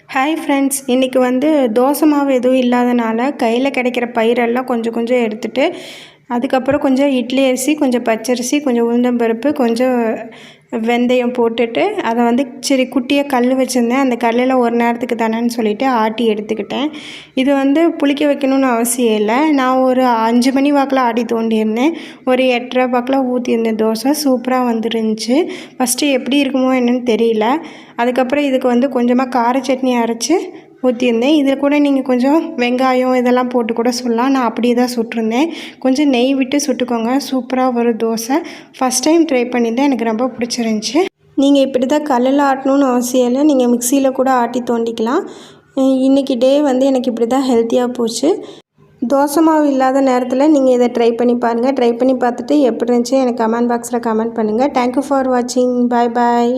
Hi friends, இன்றைக்கி தோசை மாவு எதுவும் இல்லாதனால கையில் கிடைக்கிற பயிரெல்லாம் கொஞ்சம் கொஞ்சம் எடுத்துகிட்டு அதுக்கப்புறம் கொஞ்சம் இட்லி அரிசி, கொஞ்சம் பச்சரிசி, கொஞ்சம் உளுந்தம்பருப்பு, கொஞ்சம் வெந்தயம் போட்டுட்டு அதை சரி குட்டியாக கல் வச்சுருந்தேன். அந்த கல்லில் ஒரு நேரத்துக்கு தானேன்னு சொல்லிவிட்டு ஆட்டி எடுத்துக்கிட்டேன். இது புளிக்க வைக்கணும்னு அவசியம் இல்லை. நான் ஒரு 5 மணி வாக்கில் ஆட்டி தோண்டியிருந்தேன். ஒரு 8:30 வாக்கில் ஊற்றியிருந்தேன். தோசை சூப்பராக வந்துருந்துச்சு. ஃபஸ்ட்டு எப்படி இருக்குமோ என்னன்னு தெரியல. அதுக்கப்புறம் இதுக்கு கொஞ்சமாக கார சட்னி அரைச்சி ஊற்றியிருந்தேன். இதில் கூட நீங்கள் கொஞ்சம் வெங்காயம் இதெல்லாம் போட்டு கூட சொல்லலாம். நான் அப்படியே தான் சுட்டிருந்தேன். கொஞ்சம் நெய் விட்டு சுட்டுக்கோங்க, சூப்பராக வரும் தோசை. ஃபஸ்ட் டைம் ட்ரை பண்ணியிருந்தேன், எனக்கு ரொம்ப பிடிச்சிருந்துச்சி. நீங்கள் இப்படி தான் கல்லில் ஆட்டணும்னு அவசியம் இல்லை, நீங்கள் மிக்சியில் கூட ஆட்டி தோண்டிக்கலாம். இன்றைக்கி டே எனக்கு இப்படி தான் ஹெல்த்தியாக போச்சு. தோசை மாவு இல்லாத நேரத்தில் நீங்கள் இதை ட்ரை பண்ணி பாருங்கள். ட்ரை பண்ணி பார்த்துட்டு எப்படி இருந்துச்சு எனக்கு கமெண்ட் பாக்ஸில் கமெண்ட் பண்ணுங்கள். தேங்க்யூ ஃபார் வாட்சிங். பாய் பாய்.